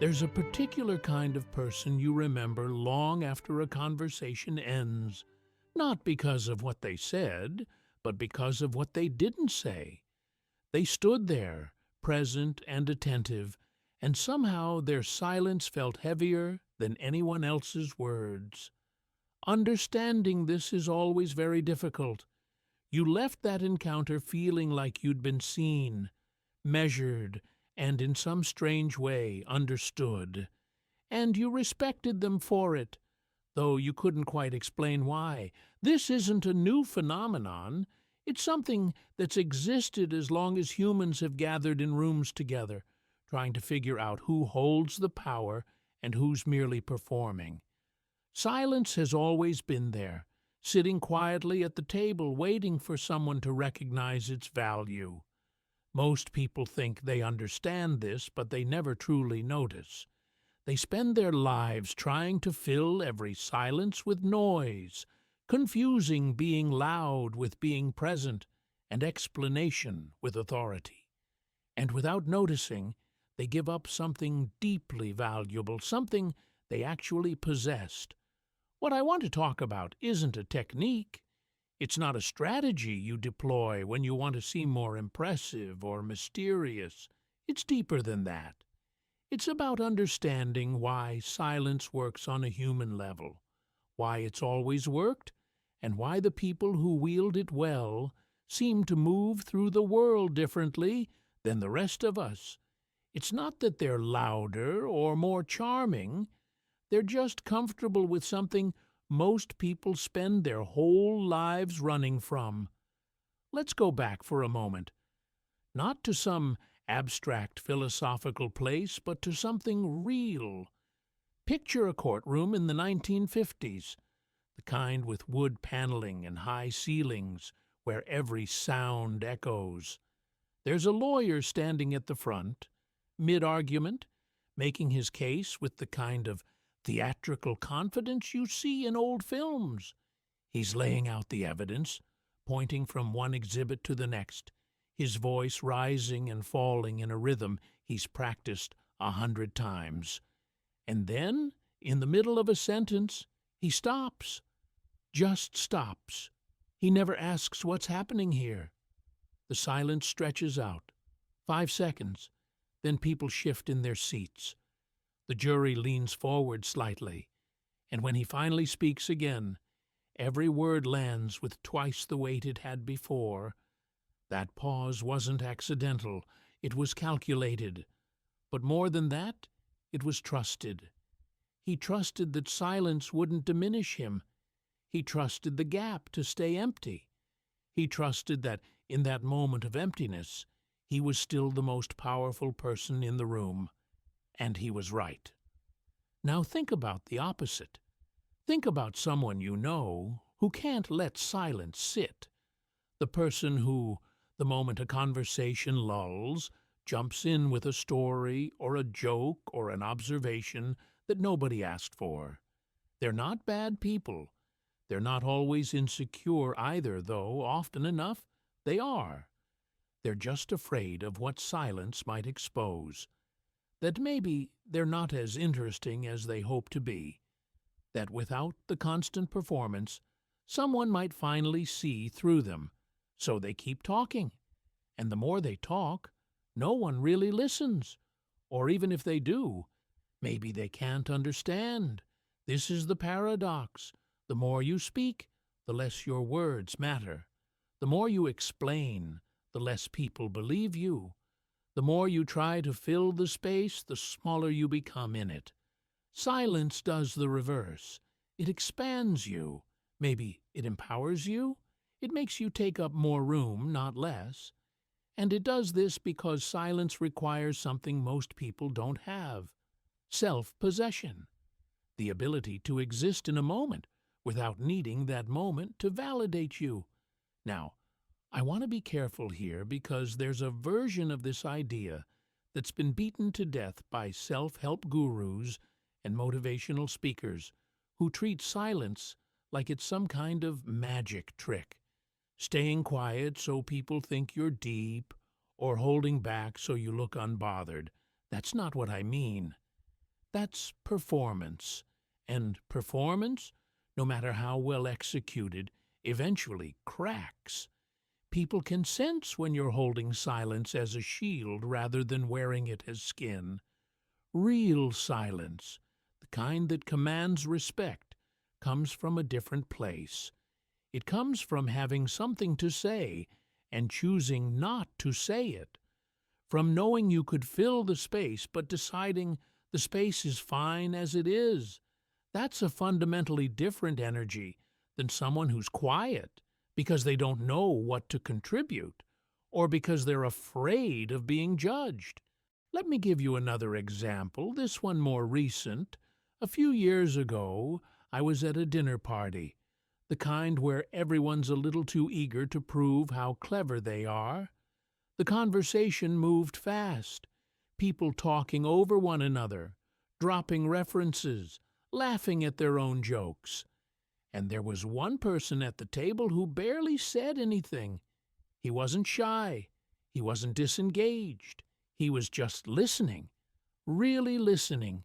There's a particular kind of person you remember long after a conversation ends, not because of what they said, but because of what they didn't say. They stood there, present and attentive, and somehow their silence felt heavier than anyone else's words. Understanding this is always very difficult. You left that encounter feeling like you'd been seen, measured, and in some strange way understood. And you respected them for it, though you couldn't quite explain why. This isn't a new phenomenon. It's something that's existed as long as humans have gathered in rooms together, trying to figure out who holds the power and who's merely performing. Silence has always been there, sitting quietly at the table waiting for someone to recognize its value. Most people think they understand this, but they never truly notice. They spend their lives trying to fill every silence with noise, confusing being loud with being present, and explanation with authority. And without noticing, they give up something deeply valuable, something they actually possessed. What I want to talk about isn't a technique. It's not a strategy you deploy when you want to seem more impressive or mysterious. It's deeper than that. It's about understanding why silence works on a human level, why it's always worked, and why the people who wield it well seem to move through the world differently than the rest of us. It's not that they're louder or more charming. They're just comfortable with something most people spend their whole lives running from. Let's go back for a moment, not to some abstract philosophical place, but to something real. Picture a courtroom in the 1950s, the kind with wood paneling and high ceilings where every sound echoes. There's a lawyer standing at the front, mid-argument, making his case with the kind of theatrical confidence you see in old films. He's laying out the evidence, pointing from one exhibit to the next, his voice rising and falling in a rhythm he's practiced 100 times. And then, in the middle of a sentence, he stops. Just stops. He never asks what's happening here. The silence stretches out. 5 seconds. Then people shift in their seats. The jury leans forward slightly, and when he finally speaks again, every word lands with twice the weight it had before. That pause wasn't accidental, it was calculated. But more than that, it was trusted. He trusted that silence wouldn't diminish him. He trusted the gap to stay empty. He trusted that in that moment of emptiness, he was still the most powerful person in the room. And he was right. Now think about the opposite. Think about someone you know who can't let silence sit. The person who, the moment a conversation lulls, jumps in with a story or a joke or an observation that nobody asked for. They're not bad people. They're not always insecure either, though often enough they are. They're just afraid of what silence might expose. That maybe they're not as interesting as they hope to be, that without the constant performance, someone might finally see through them, so they keep talking. And the more they talk, no one really listens. Or even if they do, maybe they can't understand. This is the paradox. The more you speak, the less your words matter. The more you explain, the less people believe you. The more you try to fill the space, the smaller you become in it. Silence does the reverse. It expands you. Maybe it empowers you. It makes you take up more room, not less. And it does this because silence requires something most people don't have: self-possession, the ability to exist in a moment without needing that moment to validate you. Now, I want to be careful here because there's a version of this idea that's been beaten to death by self-help gurus and motivational speakers who treat silence like it's some kind of magic trick. Staying quiet so people think you're deep, or holding back so you look unbothered. That's not what I mean. That's performance. And performance, no matter how well executed, eventually cracks. People can sense when you're holding silence as a shield rather than wearing it as skin. Real silence, the kind that commands respect, comes from a different place. It comes from having something to say and choosing not to say it. From knowing you could fill the space but deciding the space is fine as it is. That's a fundamentally different energy than someone who's quiet because they don't know what to contribute or because they're afraid of being judged. Let me give you another example, this one more recent. A few years ago, I was at a dinner party, the kind where everyone's a little too eager to prove how clever they are. The conversation moved fast, people talking over one another, dropping references, laughing at their own jokes. And there was one person at the table who barely said anything. He wasn't shy. He wasn't disengaged. He was just listening, really listening.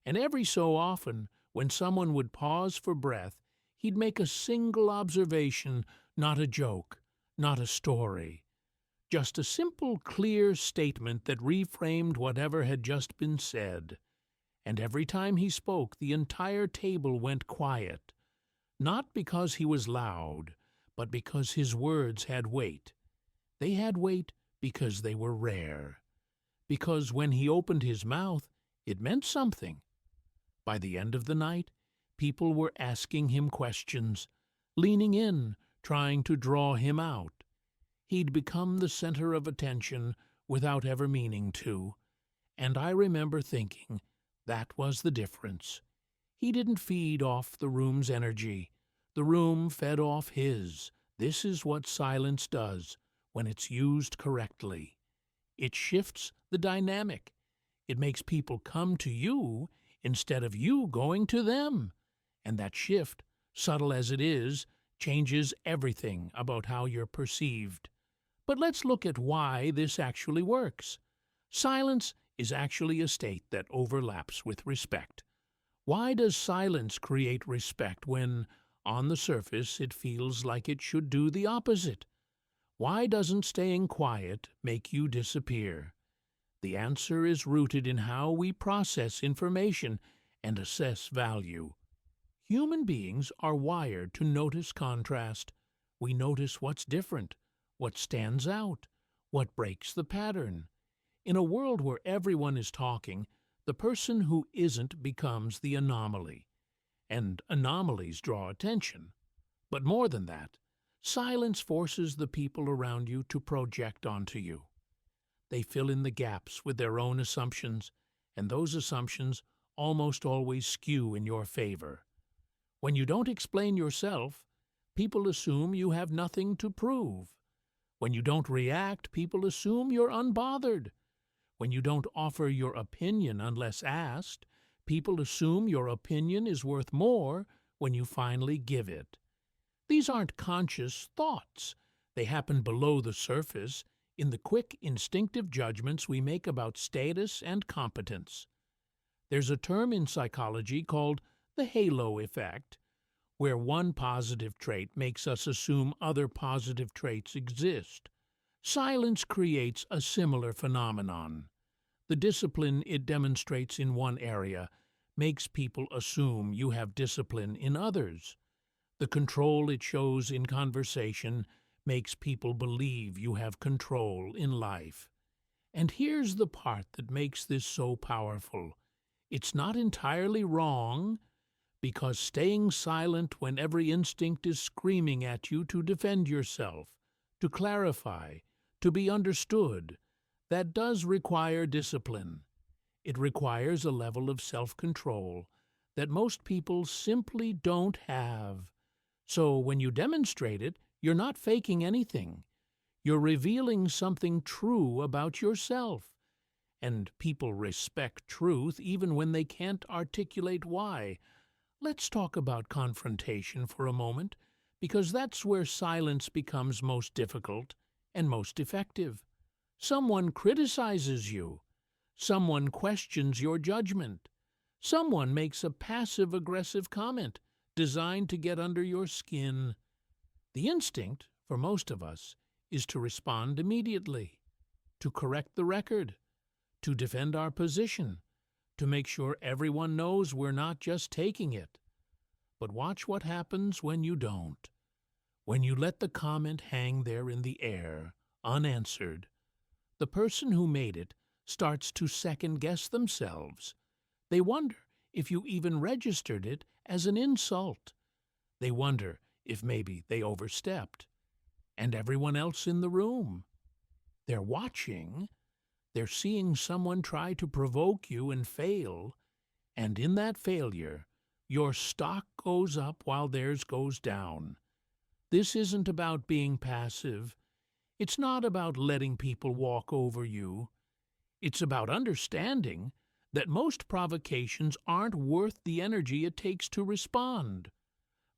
And every so often, when someone would pause for breath, he'd make a single observation, not a joke, not a story. Just a simple, clear statement that reframed whatever had just been said. And every time he spoke, the entire table went quiet. Not because he was loud, but because his words had weight. They had weight because they were rare. Because when he opened his mouth, it meant something. By the end of the night, people were asking him questions, leaning in, trying to draw him out. He'd become the center of attention without ever meaning to. And I remember thinking, that was the difference. He didn't feed off the room's energy. The room fed off his. This is what silence does when it's used correctly. It shifts the dynamic. It makes people come to you instead of you going to them. And that shift, subtle as it is, changes everything about how you're perceived. But let's look at why this actually works. Silence is actually a state that overlaps with respect. Why does silence create respect when, on the surface, it feels like it should do the opposite? Why doesn't staying quiet make you disappear? The answer is rooted in how we process information and assess value. Human beings are wired to notice contrast. We notice what's different, what stands out, what breaks the pattern. In a world where everyone is talking, the person who isn't becomes the anomaly. And anomalies draw attention. But more than that, silence forces the people around you to project onto you. They fill in the gaps with their own assumptions, and those assumptions almost always skew in your favor. When you don't explain yourself, people assume you have nothing to prove. When you don't react, people assume you're unbothered. When you don't offer your opinion unless asked, people assume your opinion is worth more when you finally give it. These aren't conscious thoughts. They happen below the surface in the quick, instinctive judgments we make about status and competence. There's a term in psychology called the halo effect, where one positive trait makes us assume other positive traits exist. Silence creates a similar phenomenon. The discipline it demonstrates in one area makes people assume you have discipline in others. The control it shows in conversation makes people believe you have control in life. And here's the part that makes this so powerful. It's not entirely wrong, because staying silent when every instinct is screaming at you to defend yourself, to clarify, to be understood, that does require discipline. It requires a level of self-control that most people simply don't have. So when you demonstrate it, you're not faking anything. You're revealing something true about yourself. And people respect truth even when they can't articulate why. Let's talk about confrontation for a moment, because that's where silence becomes most difficult and most effective. Someone criticizes you. Someone questions your judgment. Someone makes a passive-aggressive comment designed to get under your skin. The instinct, for most of us, is to respond immediately, to correct the record, to defend our position, to make sure everyone knows we're not just taking it. But watch what happens when you don't. When you let the comment hang there in the air, unanswered, the person who made it starts to second-guess themselves. They wonder if you even registered it as an insult. They wonder if maybe they overstepped. And everyone else in the room. They're watching. They're seeing someone try to provoke you and fail. And in that failure, your stock goes up while theirs goes down. This isn't about being passive. It's not about letting people walk over you. It's about understanding that most provocations aren't worth the energy it takes to respond.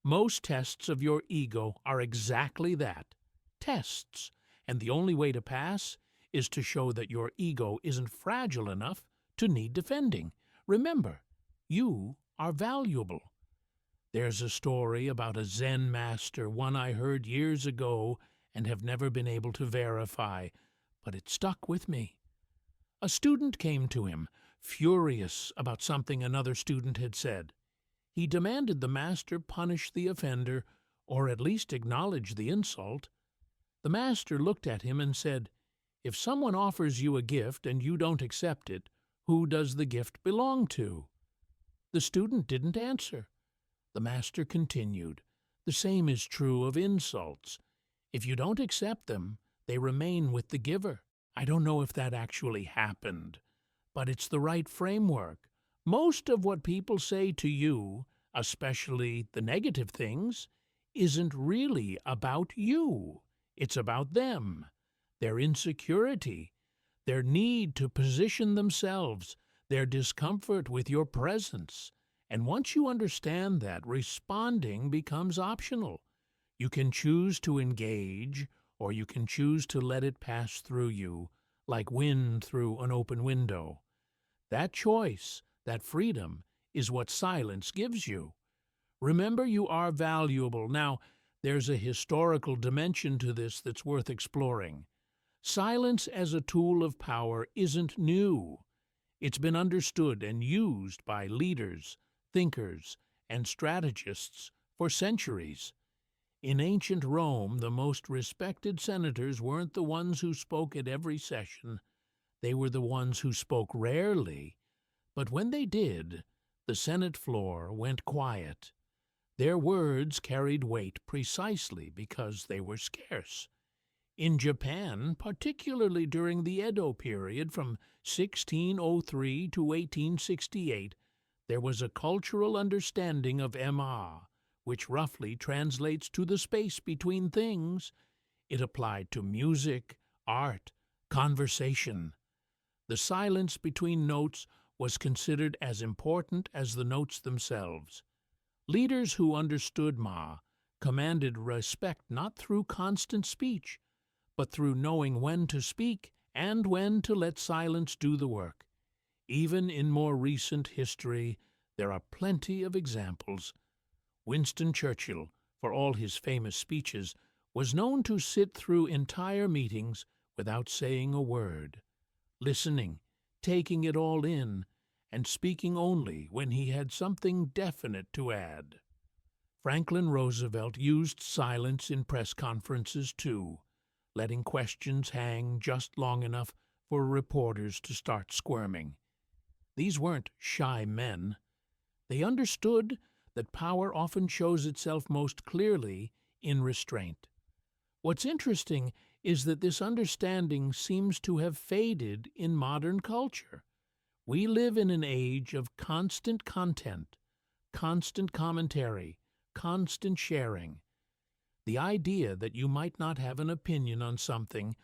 Most tests of your ego are exactly that, tests, and the only way to pass is to show that your ego isn't fragile enough to need defending. Remember, you are valuable. There's a story about a Zen master, one I heard years ago and have never been able to verify, but it stuck with me. A student came to him, furious about something another student had said. He demanded the master punish the offender, or at least acknowledge the insult. The master looked at him and said, "If someone offers you a gift and you don't accept it, who does the gift belong to?" The student didn't answer. The master continued, "The same is true of insults. If you don't accept them, they remain with the giver." I don't know if that actually happened, but it's the right framework. Most of what people say to you, especially the negative things, isn't really about you. It's about them, their insecurity, their need to position themselves, their discomfort with your presence. And once you understand that, responding becomes optional. You can choose to engage, or you can choose to let it pass through you, like wind through an open window. That choice, that freedom, is what silence gives you. Remember, you are valuable. Now, there's a historical dimension to this that's worth exploring. Silence as a tool of power isn't new. It's been understood and used by leaders, thinkers, and strategists for centuries. In ancient Rome, the most respected senators weren't the ones who spoke at every session. They were the ones who spoke rarely. But when they did, the Senate floor went quiet. Their words carried weight precisely because they were scarce. In Japan, particularly during the Edo period from 1603 to 1868, there was a cultural understanding of Emma, which roughly translates to the space between things. It applied to music, art, conversation. The silence between notes was considered as important as the notes themselves. Leaders who understood Ma commanded respect not through constant speech, but through knowing when to speak and when to let silence do the work. Even in more recent history, there are plenty of examples. Winston Churchill, for all his famous speeches, was known to sit through entire meetings without saying a word, listening, taking it all in, and speaking only when he had something definite to add. Franklin Roosevelt used silence in press conferences too, letting questions hang just long enough for reporters to start squirming. These weren't shy men. They understood that power often shows itself most clearly in restraint. What's interesting is that this understanding seems to have faded in modern culture. We live in an age of constant content, constant commentary, constant sharing. The idea that you might not have an opinion on something,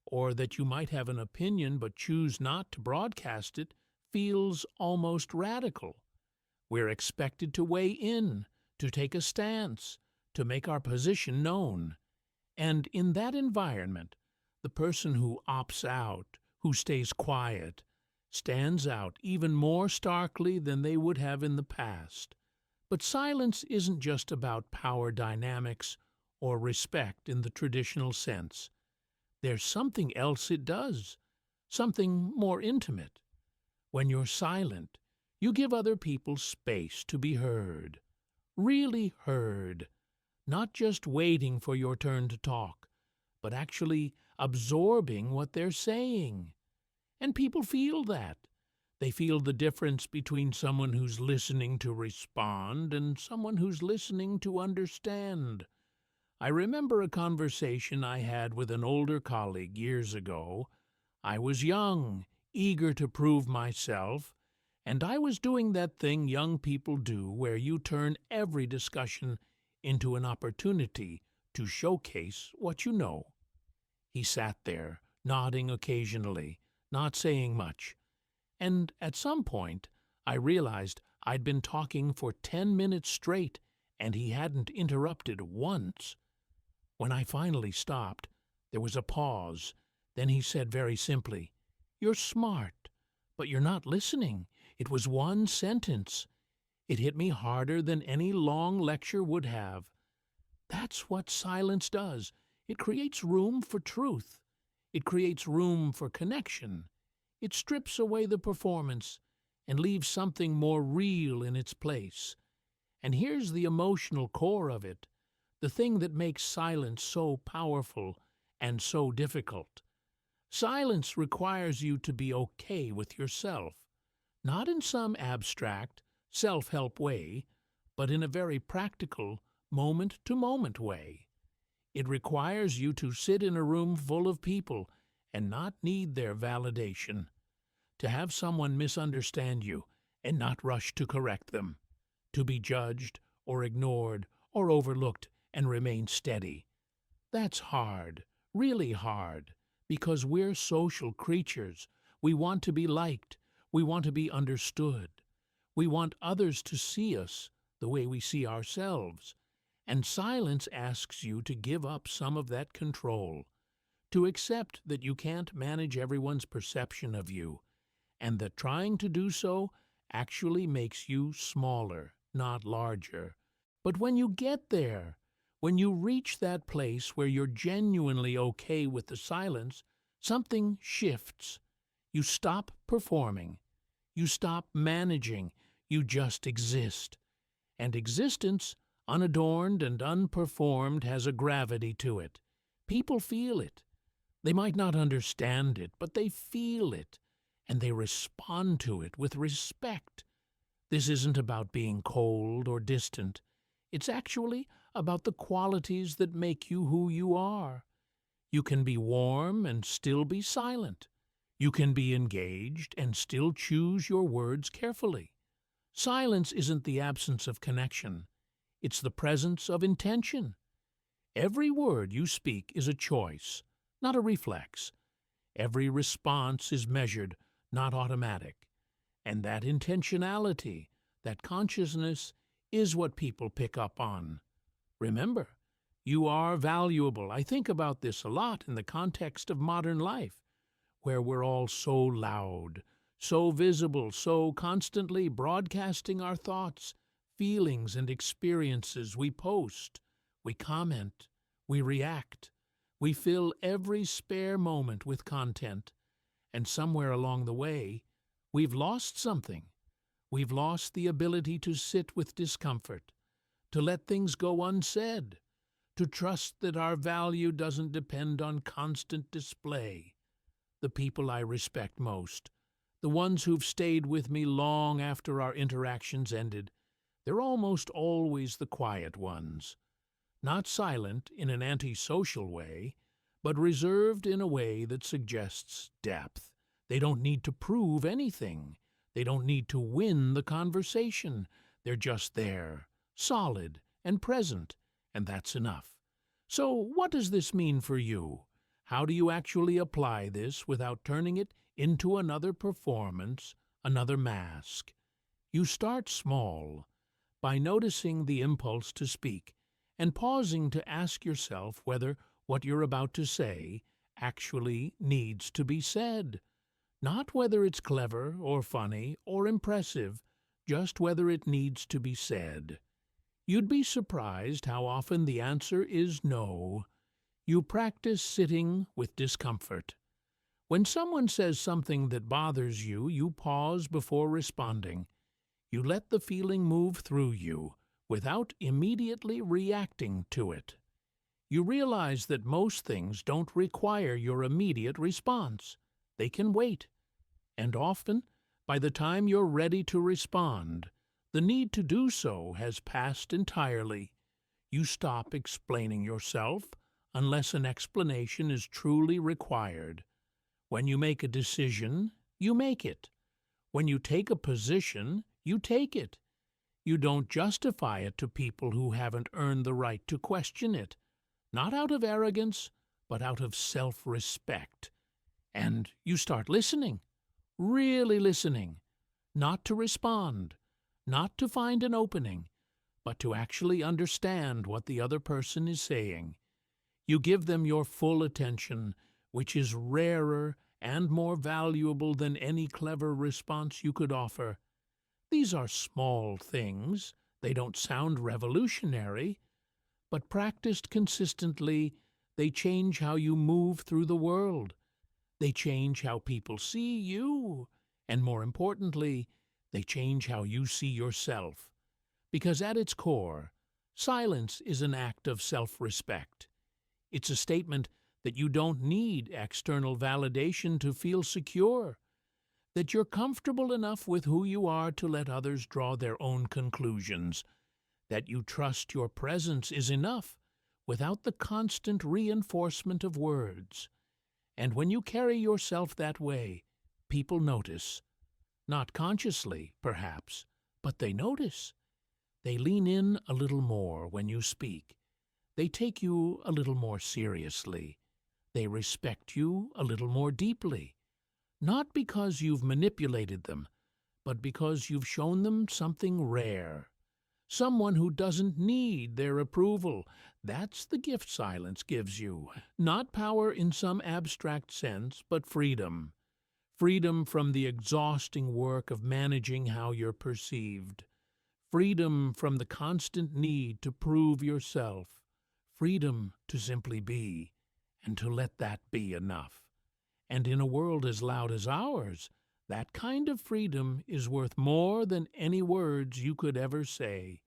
or that you might have an opinion but choose not to broadcast it, feels almost radical. We're expected to weigh in, to take a stance, to make our position known. And in that environment, the person who opts out, who stays quiet, stands out even more starkly than they would have in the past. But silence isn't just about power dynamics or respect in the traditional sense. There's something else it does, something more intimate. When you're silent, you give other people space to be heard, really heard, not just waiting for your turn to talk, but actually absorbing what they're saying. And people feel that. They feel the difference between someone who's listening to respond and someone who's listening to understand. I remember a conversation I had with an older colleague years ago. I was young, eager to prove myself, and I was doing that thing young people do where you turn every discussion into an opportunity to showcase what you know. He sat there, nodding occasionally, not saying much, and at some point I realized I'd been talking for 10 minutes straight and he hadn't interrupted once. When I finally stopped, there was a pause. Then he said very simply, "You're smart, but you're not listening." It was one sentence. It hit me harder than any long lecture would have. That's what silence does. It creates room for truth. It creates room for connection. It strips away the performance and leaves something more real in its place. And here's the emotional core of it, the thing that makes silence so powerful and so difficult. Silence requires you to be okay with yourself, not in some abstract, self-help way, but in a very practical, moment-to-moment way. It requires you to sit in a room full of people and not need their validation, to have someone misunderstand you and not rush to correct them, to be judged or ignored or overlooked and remain steady. That's hard, really hard, because we're social creatures. We want to be liked. We want to be understood. We want others to see us the way we see ourselves. And silence asks you to give up some of that control, to accept that you can't manage everyone's perception of you, and that trying to do so actually makes you smaller, not larger. But when you get there, when you reach that place where you're genuinely okay with the silence, something shifts. You stop performing. You stop managing. You just exist. And existence, unadorned and unperformed, has a gravity to it. People feel it. They might not understand it, but they feel it, and they respond to it with respect. This isn't about being cold or distant. It's actually about the qualities that make you who you are. You can be warm and still be silent. You can be engaged and still choose your words carefully. Silence isn't the absence of connection. It's the presence of intention. Every word you speak is a choice, not a reflex. Every response is measured, not automatic. And that intentionality, that consciousness, is what people pick up on. Remember, you are valuable. I think about this a lot in the context of modern life, where we're all so loud, so visible, so constantly broadcasting our thoughts, feelings, and experiences. We post, we comment, we react. We fill every spare moment with content. And somewhere along the way, we've lost something. We've lost the ability to sit with discomfort, to let things go unsaid, to trust that our value doesn't depend on constant display. The people I respect most, the ones who've stayed with me long after our interactions ended, they're almost always the quiet ones. Not silent in an antisocial way, but reserved in a way that suggests depth. They don't need to prove anything. They don't need to win the conversation. They're just there, solid and present, and that's enough. So what does this mean for you? How do you actually apply this without turning it into another performance, another mask? You start small, by noticing the impulse to speak and pausing to ask yourself whether what you're about to say actually needs to be said. Not whether it's clever or funny or impressive, just whether it needs to be said. You'd be surprised how often the answer is no. You practice sitting with discomfort. When someone says something that bothers you, you pause before responding. You let the feeling move through you without immediately reacting to it. You realize that most things don't require your immediate response. They can wait. And often, by the time you're ready to respond, the need to do so has passed entirely. You stop explaining yourself unless an explanation is truly required. When you make a decision, you make it. When you take a position, you take it. You don't justify it to people who haven't earned the right to question it, not out of arrogance, but out of self-respect. And you start listening, really listening, not to respond, not to find an opening, but to actually understand what the other person is saying. You give them your full attention, which is rarer and more valuable than any clever response you could offer. These are small things. They don't sound revolutionary, but practiced consistently, they change how you move through the world. They change how people see you, and more importantly, they change how you see yourself. Because at its core, silence is an act of self-respect. It's a statement that you don't need external validation to feel secure, that you're comfortable enough with who you are to let others draw their own conclusions, that you trust your presence is enough without the constant reinforcement of words. And when you carry yourself that way, people notice. Not consciously, perhaps, but they notice. They lean in a little more when you speak. They take you a little more seriously. They respect you a little more deeply. Not because you've manipulated them, but because you've shown them something rare. Someone who doesn't need their approval. That's the gift silence gives you. Not power in some abstract sense, but freedom. Freedom from the exhausting work of managing how you're perceived. Freedom from the constant need to prove yourself. Freedom to simply be, and to let that be enough. And in a world as loud as ours, that kind of freedom is worth more than any words you could ever say.